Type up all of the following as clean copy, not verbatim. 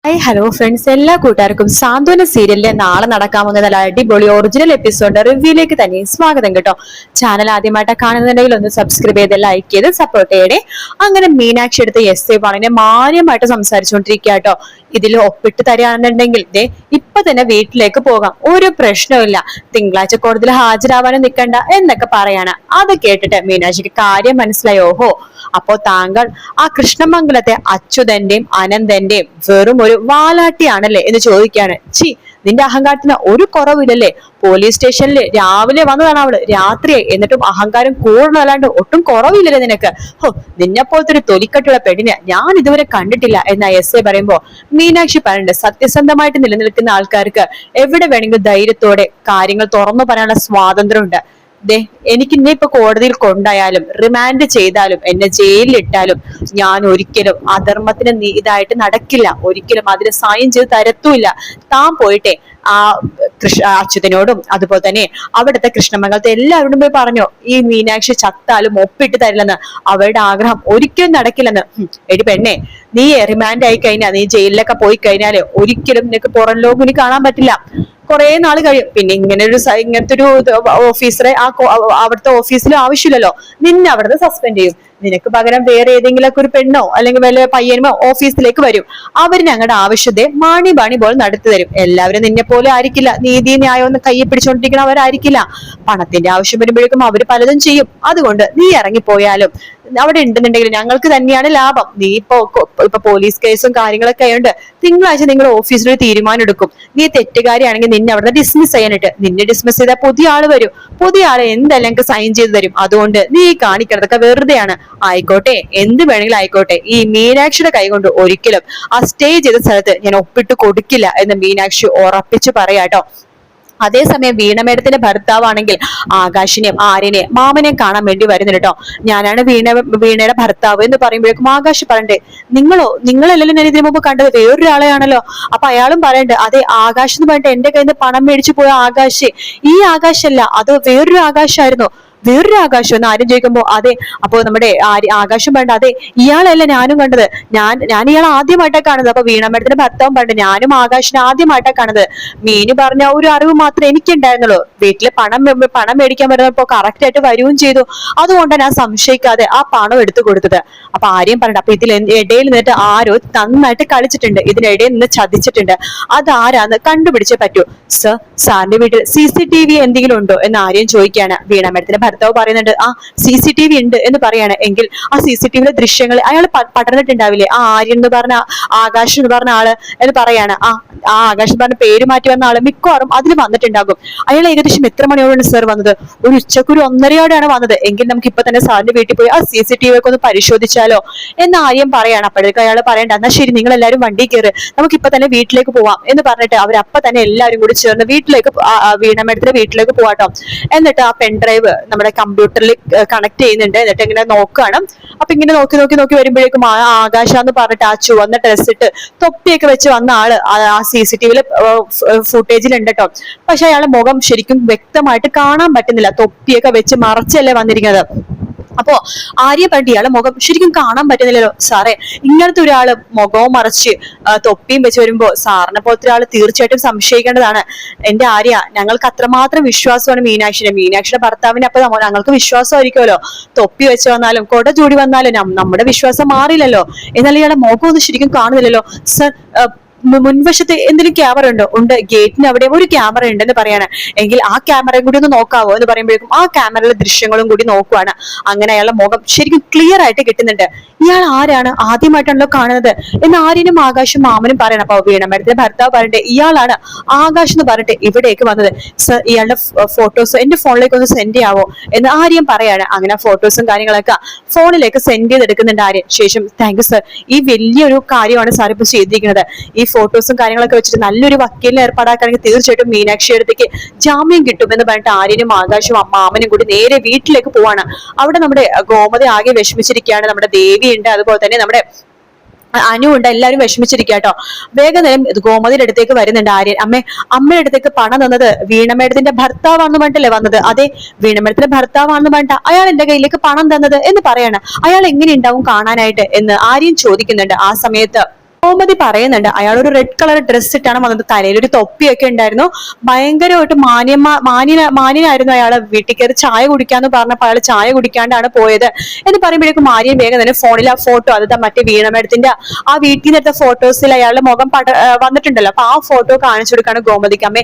Hello friends, എല്ലാ കൂട്ടുകാർക്കും സാന്ത്വന സീരിയലിലെ നാളെ നടക്കാവുന്ന നല്ല അടിപൊളി ഒറിജിനൽ എപ്പിസോഡ് റിവ്യൂയിലേക്ക് തന്നെ സ്വാഗതം കേട്ടോ. ചാനൽ ആദ്യമായിട്ട് കാണുന്നുണ്ടെങ്കിൽ ഒന്ന് സബ്സ്ക്രൈബ് ചെയ്ത് ലൈക്ക് ചെയ്ത് സപ്പോർട്ട് ചെയ്യണേ. അങ്ങനെ മീനാക്ഷി എടുത്ത് എസ് വളരെ മാന്യമായിട്ട് സംസാരിച്ചുകൊണ്ടിരിക്കുക കേട്ടോ. ഇതിൽ ഒപ്പിട്ട് തരികയാണെന്നുണ്ടെങ്കിൽ ഇപ്പൊ തന്നെ വീട്ടിലേക്ക് പോകാം, ഒരു പ്രശ്നവുമില്ല, തിങ്കളാഴ്ച കോടതിയിൽ ഹാജരാവാനും നിൽക്കണ്ട എന്നൊക്കെ പറയാണ്. അത് കേട്ടിട്ട് മീനാക്ഷിക്ക് കാര്യം മനസ്സിലായി. ഓഹോ, അപ്പോ താങ്കൾ ആ കൃഷ്ണമംഗലത്തെ അച്യുതന്റെയും അനന്തന്റെയും വെറും ഒരു വാലാട്ടിയാണല്ലേ എന്ന് ചോദിക്കാണ്. ചി, നിന്റെ അഹങ്കാരത്തിന് ഒരു കുറവില്ലല്ലേ? പോലീസ് സ്റ്റേഷനിൽ രാവിലെ വന്നതാണ് അവള്, രാത്രിയായി, എന്നിട്ടും അഹങ്കാരം കൂടണല്ലാണ്ട് ഒട്ടും കുറവില്ലല്ലേ നിനക്ക്? ഹോ, നിന്നെ പോലത്തെ ഒരു തൊലിക്കട്ടുള്ള പെണ്ണിനെ ഞാൻ ഇതുവരെ കണ്ടിട്ടില്ല എന്ന എസ് പറയുമ്പോ മീനാക്ഷി പറയുന്നുണ്ട്, സത്യസന്ധമായിട്ട് നിലനിൽക്കുന്ന ആൾക്കാർക്ക് എവിടെ വേണമെങ്കിലും ധൈര്യത്തോടെ കാര്യങ്ങൾ തുറന്നു പറയാനുള്ള സ്വാതന്ത്ര്യമുണ്ട്. എനിക്ക് ഇന്നെ ഇപ്പൊ കോടതിയിൽ കൊണ്ടായാലും റിമാൻഡ് ചെയ്താലും എന്നെ ജയിലിലിട്ടാലും ഞാൻ ഒരിക്കലും അധർമ്മത്തിന് ഇതായിട്ട് നടക്കില്ല, ഒരിക്കലും അതിന് സൈൻ ചെയ്ത് തരത്തുമില്ല. താൻ പോയിട്ടെ ആ അച്യുതനോടും അതുപോലെ തന്നെ അവിടുത്തെ കൃഷ്ണമംഗലത്തെ എല്ലാവരോടും പോയി പറഞ്ഞോ, ഈ മീനാക്ഷി ചത്താലും ഒപ്പിട്ട് തരില്ലെന്ന്. അവരുടെ ആഗ്രഹം ഒരിക്കലും നടക്കില്ലെന്ന്. എടി പെണ്ണെ, നീ റിമാൻഡ് ആയി കഴിഞ്ഞാൽ, നീ ജയിലിലൊക്കെ പോയി കഴിഞ്ഞാല് ഒരിക്കലും നിനക്ക് പുറം ലോകം ഇനി കാണാൻ പറ്റില്ല. കുറെ നാൾ കഴിയും. പിന്നെ ഇങ്ങനത്തെ ഒരു ഓഫീസറെ അവിടുത്തെ ഓഫീസിൽ ആവശ്യമില്ലല്ലോ, നിന്നെ അവിടുന്ന് സസ്പെൻഡ് ചെയ്യും. നിനക്ക് പകരം വേറെ ഏതെങ്കിലും ഒക്കെ ഒരു പെണ്ണോ അല്ലെങ്കിൽ വല്ല പയ്യനോ ഓഫീസിലേക്ക് വരും. അവര് ഞങ്ങളുടെ ആവശ്യത്തെ മാണി ബാണി പോലെ നടത്തി തരും. എല്ലാവരും നിന്നെ പോലെ ആയിരിക്കില്ല, നീതി ന്യായം ഒന്ന് കയ്യെ പിടിച്ചോണ്ടിരിക്കണവരായിരിക്കില്ല. പണത്തിന്റെ ആവശ്യം വരുമ്പോഴേക്കും അവര് പലതും ചെയ്യും. അതുകൊണ്ട് നീ ഇറങ്ങിപ്പോയാലും അവിടെ ഉണ്ടെന്നുണ്ടെങ്കിൽ ഞങ്ങൾക്ക് തന്നെയാണ് ലാഭം. നീ ഇപ്പൊ പോലീസ് കേസും കാര്യങ്ങളൊക്കെ ആയതുകൊണ്ട് തിങ്കളാഴ്ച നിങ്ങൾ ഓഫീസിൽ ഒരു തീരുമാനം എടുക്കും. നീ തെറ്റുകാരിയാണെങ്കിൽ നിന്നെ അവിടെ ഡിസ്മിസ് ചെയ്യാനായിട്ട്. നിന്നെ ഡിസ്മിസ് ചെയ്താൽ പുതിയ ആള് വരും, പുതിയ ആളെ എന്തെല്ലാം സൈൻ ചെയ്ത് തരും. അതുകൊണ്ട് നീ കാണിക്കണതൊക്കെ വെറുതെയാണ്. ആയിക്കോട്ടെ, എന്ത് വേണമെങ്കിലും ആയിക്കോട്ടെ, ഈ മീനാക്ഷിയുടെ കൈ കൊണ്ട് ഒരിക്കലും ആ സ്റ്റേ ചെയ്ത സ്ഥലത്ത് ഞാൻ ഒപ്പിട്ട് കൊടുക്കില്ല എന്ന് മീനാക്ഷി ഉറപ്പിച്ചു പറയാട്ടോ. അതേസമയം വീണമേടത്തിന്റെ ഭർത്താവാണെങ്കിൽ ആകാശിനെയും ആര്യനെയും മാമനെയും കാണാൻ വേണ്ടി വരുന്നുണ്ട് കേട്ടോ. ഞാനാണ് വീണയുടെ ഭർത്താവ് എന്ന് പറയുമ്പോഴേക്കും ആകാശ് പറയണ്ടേ, നിങ്ങളല്ലല്ലോ ഞാൻ ഇതിനു മുമ്പ് കണ്ടത്, വേറൊരാളെയാണല്ലോ. അപ്പൊ അയാളും പറയണ്ട്, അതെ, ആകാശ് എന്ന് പറഞ്ഞിട്ട് എന്റെ കയ്യിൽ നിന്ന് പണം മേടിച്ചു പോയ ആകാശ് ഈ ആകാശല്ല, അത് വേറൊരു ആകാശായിരുന്നു. വേറൊരു ആകാശം എന്ന് ആരും ചോദിക്കുമ്പോ അതെ. അപ്പൊ നമ്മുടെ ആകാശം വേണ്ട, അതെ, ഇയാളല്ല ഞാനും കണ്ടത്, ഞാൻ ഇയാൾ ആദ്യമായിട്ടാണ് കാണുന്നത്. അപ്പൊ വീണമേടത്തിന്റെ ഭർത്താവും പണ്ട് ഞാനും ആകാശിനെ ആദ്യമായിട്ടാണ് കാണുന്നത്. മീനു പറഞ്ഞ ഒരു അറിവ് മാത്രമേ എനിക്കുണ്ടായിരുന്നുള്ളൂ. വീട്ടില് പണം മേടിക്കാൻ വരുന്നപ്പോ കറക്റ്റ് ആയിട്ട് വരികയും ചെയ്തു. അതുകൊണ്ടാണ് ഞാൻ സംശയിക്കാതെ ആ പണം എടുത്തു കൊടുത്തത്. അപ്പൊ ആര്യം പറഞ്ഞു, അപ്പൊ ഇതിൽ ഇടയിൽ നിന്നിട്ട് ആരോ നന്നായിട്ട് കളിച്ചിട്ടുണ്ട്, ഇതിനിടയിൽ നിന്ന് ചതിച്ചിട്ടുണ്ട്. അതാരാന്ന് കണ്ടുപിടിച്ചേ പറ്റൂ. സാറിന്റെ വീട്ടിൽ CCTV എന്തെങ്കിലും ഉണ്ടോ എന്ന് ആര്യം ചോദിക്കുകയാണ്. വീണമേടത്തിന്റെ ഭർത്താവ് പറയുന്നുണ്ട്, ആ CCTV ഉണ്ട് എന്ന് പറയാണ്. എങ്കിൽ ആ CCTV ദൃശ്യങ്ങൾ അയാൾ പടർന്നിട്ടുണ്ടാവില്ലേ, ആ ആര്യൻ എന്ന് പറഞ്ഞ ആകാശ് എന്ന് പറഞ്ഞ ആള് എന്ന് പറയാണ്. ആ ആകാശ് എന്ന് പറഞ്ഞ പേര് മാറ്റി വന്ന ആള് മിക്കവാറും അതിൽ വന്നിട്ടുണ്ടാകും. അയാൾ ഏകദേശം എത്ര മണിയോടാണ് സർ വന്നത്? ഒരു ഉച്ചക്ക് ഒരു 1:30 വന്നത്. എങ്കിൽ നമുക്ക് ഇപ്പൊ തന്നെ സാറിന്റെ വീട്ടിൽ പോയി ആ CCTV ഒക്കെ ഒന്ന് പരിശോധിച്ചാലോ എന്ന് ആര്യം പറയാണ്. അപ്പോഴേക്കും അയാൾ പറയണ്ട, എന്നാ ശരി, നിങ്ങൾ എല്ലാവരും വണ്ടി കയറ്, നമുക്ക് ഇപ്പൊ തന്നെ വീട്ടിലേക്ക് പോവാം എന്ന് പറഞ്ഞിട്ട് അവരപ്പൊ തന്നെ എല്ലാവരും കൂടി ചേർന്ന് വീട്ടിലേക്ക് വീണമേടത്തിന്റെ വീട്ടിലേക്ക് പോവാട്ടോ. എന്നിട്ട് ആ പെൻഡ്രൈവ് നമ്മുടെ കമ്പ്യൂട്ടറിൽ കണക്ട് ചെയ്യുന്നുണ്ട്. എന്നിട്ട് ഇങ്ങനെ നോക്കുകയാണ്. അപ്പൊ ഇങ്ങനെ നോക്കി വരുമ്പോഴേക്കും ആകാശ എന്ന് പറഞ്ഞിട്ട് ആ ചുവന്ന ഡ്രസ് ഇട്ട് തൊപ്പിയൊക്കെ വെച്ച് വന്ന ആള് ആ CCTV ഫുട്ടേജിൽ ഉണ്ട് കേട്ടോ. പക്ഷെ അയാളുടെ മുഖം ശരിക്കും വ്യക്തമായിട്ട് കാണാൻ പറ്റുന്നില്ല, തൊപ്പിയൊക്കെ വെച്ച് മറച്ചല്ലേ വന്നിരിക്കുന്നത്. അപ്പോ ആര്യ പണ്ട് ഇയാളെ മുഖം ശരിക്കും കാണാൻ പറ്റുന്നില്ലല്ലോ. സാറേ, ഇങ്ങനത്തെ ഒരാള് മുഖവും മറച്ച് തൊപ്പിയും വെച്ച് വരുമ്പോ സാറിനെ പോലത്തെ ഒരാൾ തീർച്ചയായിട്ടും സംശയിക്കേണ്ടതാണ്. എന്റെ ആര്യ, ഞങ്ങൾക്ക് അത്രമാത്രം വിശ്വാസമാണ് മീനാക്ഷിയുടെ ഭർത്താവിനെ. അപ്പൊ ഞങ്ങൾക്ക് വിശ്വാസമായിരിക്കുമല്ലോ. തൊപ്പി വെച്ച് വന്നാലും കൊട ചൂടി വന്നാലും നമ്മുടെ വിശ്വാസം മാറില്ലല്ലോ. എന്നാൽ ഇയാളെ മുഖം ഒന്നും ശരിക്കും കാണുന്നില്ലല്ലോ. സർ, മുൻവശത്ത് എന്തെങ്കിലും ക്യാമറ ഉണ്ടോ? ഉണ്ട്, ഗേറ്റിന് അവിടെ ഒരു ക്യാമറ ഉണ്ടെന്ന് പറയാണ്. എങ്കിൽ ആ ക്യാമറയും കൂടി ഒന്ന് നോക്കാവോ എന്ന് പറയുമ്പോഴേക്കും ആ ക്യാമറയിലെ ദൃശ്യങ്ങളും കൂടി നോക്കുവാണ്. അങ്ങനെ അയാളുടെ മുഖം ശരിക്കും ക്ലിയർ ആയിട്ട് കിട്ടുന്നുണ്ട്. ഇയാൾ ആരാണ്? ആദ്യമായിട്ടാണല്ലോ കാണുന്നത് എന്ന് ആര്യനും ആകാശും മാമനും പറയണം. അപ്പൊ വീണമേടത്തിന്റെ ഭർത്താവ് പറയട്ടെ, ഇയാളാണ് ആകാശ് എന്ന് പറഞ്ഞിട്ട് ഇവിടേക്ക് വന്നത്. സർ, ഇയാളുടെ ഫോട്ടോസ് എന്റെ ഫോണിലേക്ക് ഒന്ന് സെൻഡ് ചെയ്യാവോ എന്ന് ആര്യം പറയാണ്. അങ്ങനെ ഫോട്ടോസും കാര്യങ്ങളൊക്കെ ഫോണിലേക്ക് സെൻഡ് ചെയ്തെടുക്കുന്നുണ്ട് ആര്യൻ. ശേഷം താങ്ക് യു സർ, ഈ വലിയൊരു കാര്യമാണ് സാർ ഇപ്പൊ ചെയ്തിരിക്കുന്നത്. ഈ ഫോട്ടോസും കാര്യങ്ങളൊക്കെ വെച്ചിട്ട് നല്ലൊരു വക്കീലിനെ ഏർപ്പാടാക്കുകയാണെങ്കിൽ തീർച്ചയായിട്ടും മീനാക്ഷിയുടെ അടുത്തേക്ക് ജാമ്യം കിട്ടും എന്ന് പറഞ്ഞിട്ട് ആര്യനും ആകാശവും മാമനും കൂടി നേരെ വീട്ടിലേക്ക് പോവാണ്. അവിടെ നമ്മുടെ ഗോമതി ആകെ വിഷമിച്ചിരിക്കുകയാണ്. നമ്മുടെ ദേവി ഉണ്ട്, അതുപോലെ തന്നെ നമ്മുടെ അനു ഉണ്ട്, എല്ലാവരും വിഷമിച്ചിരിക്കുക കേട്ടോ. വേഗം നേരം ഗോമതിയുടെ അടുത്തേക്ക് വരുന്നുണ്ട് ആര്യൻ. അമ്മയുടെ അടുത്തേക്ക് പണം തന്നത് വീണമേടത്തിന്റെ ഭർത്താവാണെന്ന് പറഞ്ഞിട്ടല്ലേ വന്നത്? അതെ, വീണമേടത്തിന്റെ ഭർത്താവാണെന്ന് പറഞ്ഞിട്ട് അയാൾ എന്റെ കയ്യിലേക്ക് പണം തന്നത് എന്ന് പറയാണ്. അയാൾ എങ്ങനെ ഉണ്ടാവും കാണാനായിട്ട് എന്ന് ആര്യൻ ചോദിക്കുന്നുണ്ട്. ആ സമയത്ത് ഗോമതി പറയുന്നുണ്ട് അയാൾ ഒരു റെഡ് കളർ ഡ്രസ് ഇട്ടാണ് വന്നത്, തലയിലൊരു തൊപ്പിയൊക്കെ ഉണ്ടായിരുന്നു, ഭയങ്കരമായിട്ട് മാന്യനായിരുന്നു അയാള്. വീട്ടിൽ കയറി ചായ കുടിക്കാന്ന് പറഞ്ഞപ്പോൾ അയാൾ ചായ കുടിക്കാണ്ടാണ് പോയത് എന്ന് പറയുമ്പോഴേക്കും ആര്യൻ വേഗം തന്നെ ഫോണിൽ ആ ഫോട്ടോ, അത് മറ്റേ വീണ മേഡത്തിന്റെ ആ വീട്ടിൽ നിന്നെടുത്ത ഫോട്ടോസിൽ അയാളുടെ മുഖം വന്നിട്ടുണ്ടല്ലോ, അപ്പൊ ആ ഫോട്ടോ കാണിച്ചു കൊടുക്കാണ് ഗോമതിക്ക്. അമ്മേ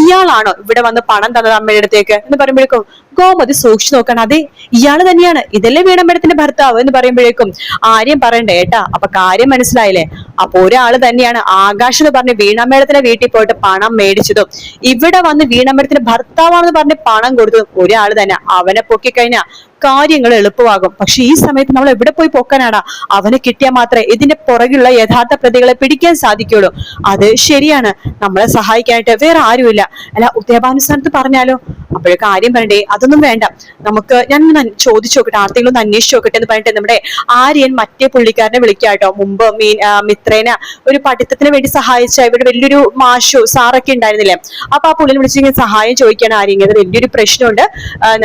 ഇയാളാണോ ഇവിടെ വന്ന് പണം തന്നത് അമ്മയുടെ അടുത്തേക്ക് എന്ന് പറയുമ്പോഴേക്കും ഗോമതി സൂക്ഷിച്ചു നോക്കണം, അതെ ഇയാള് തന്നെയാണ്, ഇതല്ലേ വീണ മേഡത്തിന്റെ ഭർത്താവ് എന്ന് പറയുമ്പോഴേക്കും ആര്യം പറയണ്ടേ ഏട്ടാ, അപ്പൊ കാര്യം മനസ്സിലായില്ലേ, അപ്പൊ ഒരാള് തന്നെയാണ് ആകാശ് എന്ന് പറഞ്ഞ് വീണ മേഡത്തിന്റെ വീട്ടിൽ പോയിട്ട് പണം മേടിച്ചതും ഇവിടെ വന്ന് വീണ മേഡത്തിന്റെ ഭർത്താവാണെന്ന് പറഞ്ഞ് പണം കൊടുത്തതും ഒരാള് തന്നെ. അവനെ പൊക്കിക്കഴിഞ്ഞാ കാര്യങ്ങൾ എളുപ്പമാകും. പക്ഷെ ഈ സമയത്ത് നമ്മൾ എവിടെ പോയി പൊക്കാനാടാ? അവനെ കിട്ടിയാൽ മാത്രമേ ഇതിന്റെ പുറകിലുള്ള യഥാർത്ഥ പ്രതികളെ പിടിക്കാൻ സാധിക്കുള്ളൂ. അത് ശരിയാണ്, നമ്മളെ സഹായിക്കാനായിട്ട് വേറെ ആരുമില്ല. അല്ല ഉദയഭാനുസ്ഥാനത്ത് പറഞ്ഞാലോ? അപ്പോഴൊക്കെ ആര്യം പറയണ്ടേ അതൊന്നും വേണ്ട, നമുക്ക് ഞാൻ ചോദിച്ചു നോക്കട്ടെ, ആർക്കെങ്കിലും ഒന്ന് അന്വേഷിച്ചു നോക്കട്ടെ എന്ന് പറഞ്ഞിട്ട് നമ്മുടെ ആര്യൻ മറ്റേ പുള്ളിക്കാരനെ വിളിക്കാട്ടോ. മുമ്പ് മിത്രേനെ ഒരു പഠിത്തത്തിന് വേണ്ടി സഹായിച്ച ഇവിടെ വലിയൊരു മാഷു സാറൊക്കെ ഉണ്ടായിരുന്നില്ലേ, അപ്പൊ ആ പുള്ളിനെ വിളിച്ചിങ്ങനെ സഹായം ചോദിക്കാണ് ആര്യം. ഇത് വലിയൊരു പ്രശ്നമുണ്ട്,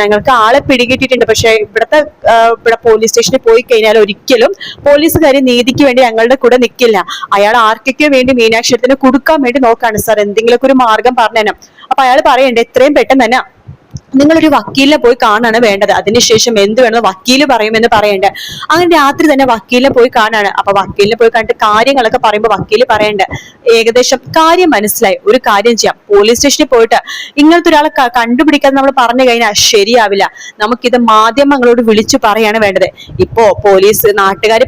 ഞങ്ങൾക്ക് ആളെ പിടികിട്ടിയിട്ടുണ്ട്, പക്ഷെ ഇവിടെ പോലീസ് സ്റ്റേഷനിൽ പോയി കഴിഞ്ഞാൽ ഒരിക്കലും പോലീസുകാര് നീതിക്ക് വേണ്ടി ഞങ്ങളുടെ കൂടെ നിൽക്കില്ല. അയാൾ ആർക്കൊക്കെ വേണ്ടി മീനാക്ഷരത്തിന് കൊടുക്കാൻ വേണ്ടി നോക്കാണ് സാർ, എന്തെങ്കിലുമൊക്കെ ഒരു മാർഗം പറഞ്ഞു തരാം. അപ്പൊ അയാൾ പറയണ്ടേ എത്രയും പെട്ടെന്ന് തന്നെ നിങ്ങളൊരു വക്കീലിനെ പോയി കാണാണ് വേണ്ടത്, അതിനുശേഷം എന്ത് വേണമെന്ന് വക്കീല് പറയുമെന്ന് പറയണ്ടേ. അങ്ങനെ രാത്രി തന്നെ വക്കീലിനെ പോയി കാണാണ്. അപ്പൊ വക്കീലിനെ പോയി കണ്ടിട്ട് കാര്യങ്ങളൊക്കെ പറയുമ്പോൾ വക്കീല് പറയണ്ടേ ഏകദേശം കാര്യം മനസ്സിലായി, ഒരു കാര്യം ചെയ്യാം, പോലീസ് സ്റ്റേഷനിൽ പോയിട്ട് ഇങ്ങനത്തെ ഒരാളെ കണ്ടുപിടിക്കാൻ നമ്മൾ പറഞ്ഞു കഴിഞ്ഞാൽ ശരിയാവില്ല, നമുക്കിത് മാധ്യമങ്ങളോട് വിളിച്ചു പറയാണ് വേണ്ടത്. ഇപ്പോ പോലീസ് നാട്ടുകാർ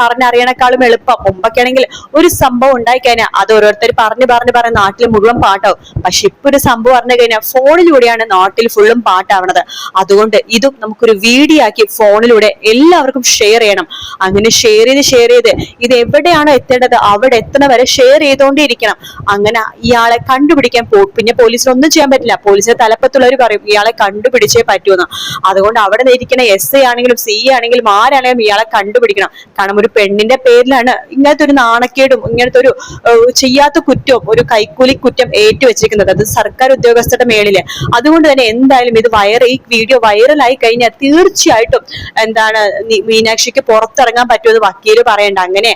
പറഞ്ഞറിയണേക്കാളും എളുപ്പം. മുമ്പൊക്കെ ആണെങ്കിൽ ഒരു സംഭവം ഉണ്ടായി കഴിഞ്ഞാൽ അത് ഓരോരുത്തർ പറഞ്ഞ് നാട്ടിൽ മുഴുവൻ പാട്ടാവും. പക്ഷെ ഇപ്പൊ ഒരു സംഭവം പറഞ്ഞു കഴിഞ്ഞാൽ ഫോണിലൂടെയാണ് നാട്ടിൽ ഫുള്ളും പാട്ടാവണത്. അതുകൊണ്ട് ഇതും നമുക്കൊരു വീഡിയോ ആക്കി ഫോണിലൂടെ എല്ലാവർക്കും ഷെയർ ചെയ്യണം. അങ്ങനെ ഷെയർ ചെയ്ത് ഇത് എവിടെയാണോ എത്തേണ്ടത് അവിടെ എത്തണ വരെ ഷെയർ ചെയ്തോണ്ടിരിക്കണം. അങ്ങനെ ഇയാളെ കണ്ടുപിടിക്കാൻ പിന്നെ പോലീസിന് ഒന്നും ചെയ്യാൻ പറ്റില്ല. പോലീസിന്റെ തലപ്പത്തുള്ളവർ പറയും ഇയാളെ കണ്ടുപിടിച്ചേ പറ്റൂന്ന്. അതുകൊണ്ട് അവിടെ ഇരിക്കുന്ന SI ആണെങ്കിലും CI ആണെങ്കിലും ആരാണെങ്കിലും ഇയാളെ കണ്ടുപിടിക്കണം. കാരണം ഒരു പെണ്ണിന്റെ പേരിലാണ് ഇങ്ങനത്തെ ഒരു നാണക്കേടും ഇങ്ങനത്തെ ഒരു ചെയ്യാത്ത കുറ്റവും ഒരു കൈക്കൂലി കുറ്റം ഏറ്റുവെച്ചിരിക്കുന്നത്, അത് സർക്കാർ ഉദ്യോഗസ്ഥരുടെ മേളില്. അതുകൊണ്ട് തന്നെ എന്തായാലും ഇത് ഈ വീഡിയോ വൈറലായി കഴിഞ്ഞാൽ തീർച്ചയായിട്ടും മീനാക്ഷിക്ക് പുറത്തിറങ്ങാൻ പറ്റുമെന്ന് വക്കീല് പറയണ്ട. അങ്ങനെ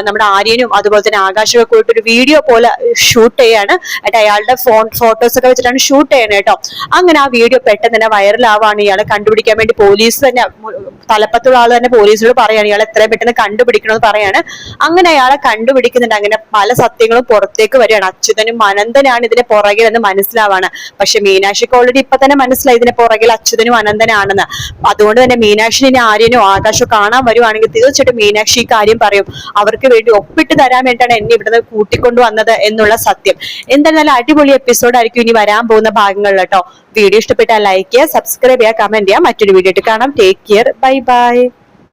നമ്മുടെ ആര്യനും അതുപോലെ തന്നെ ആകാശൊക്കെ പോയിട്ട് ഒരു വീഡിയോ പോലെ ഷൂട്ട് ചെയ്യാണ്. അയാളുടെ ഫോട്ടോസ് ഒക്കെ വെച്ചിട്ടാണ് ഷൂട്ട് ചെയ്യണത് കേട്ടോ. അങ്ങനെ ആ വീഡിയോ പെട്ടെന്ന് തന്നെ വൈറലാവാണ്. ഇയാളെ കണ്ടുപിടിക്കാൻ വേണ്ടി പോലീസ് തന്നെ തലപ്പത്തുള്ള ആള് തന്നെ പോലീസിനോട് പറയാണ് ഇയാളെ എത്രയും പെട്ടെന്ന് കണ്ടുപിടിക്കണമെന്ന് പറയാണ്. അങ്ങനെ അയാളെ കണ്ടുപിടിക്കുന്നുണ്ട്. അങ്ങനെ പല സത്യങ്ങളും പുറത്തേക്ക് വരികയാണ്. അച്യുതനും അനന്തനാണ് ഇതിന്റെ പുറകിലെന്ന് മനസ്സിലാവാണ്. പക്ഷെ മീനാക്ഷിക്ക് ഓൾറെഡി ഇപ്പൊ തന്നെ മനസ്സിലായി ഇതിന്റെ പുറകിൽ അച്യുതനും അനന്തനാണെന്ന്. അതുകൊണ്ട് തന്നെ മീനാക്ഷിനെ ആര്യനോ ആകാശോ കാണാൻ വരുവാണെങ്കിൽ തീർച്ചയായിട്ടും മീനാക്ഷി ഈ കാര്യം പറയും, അവർക്ക് വേണ്ടി ഒപ്പിട്ട് തരാൻ വേണ്ടിയാണ് എന്നെ ഇവിടുന്ന് കൂട്ടിക്കൊണ്ടു വന്നത് എന്നുള്ള സത്യം. എന്തായാലും നല്ല അടിപൊളി എപ്പിസോഡായിരിക്കും ഇനി വരാൻ പോകുന്ന ഭാഗങ്ങളിൽ കേട്ടോ. വീഡിയോ ഇഷ്ടപ്പെട്ടാൽ ലൈക്ക് ചെയ്യുക, സബ്സ്ക്രൈബ് ചെയ്യുക, കമന്റ് ചെയ്യുക. മറ്റൊരു വീഡിയോ ആയിട്ട് കാണാം. Take care, bye bye.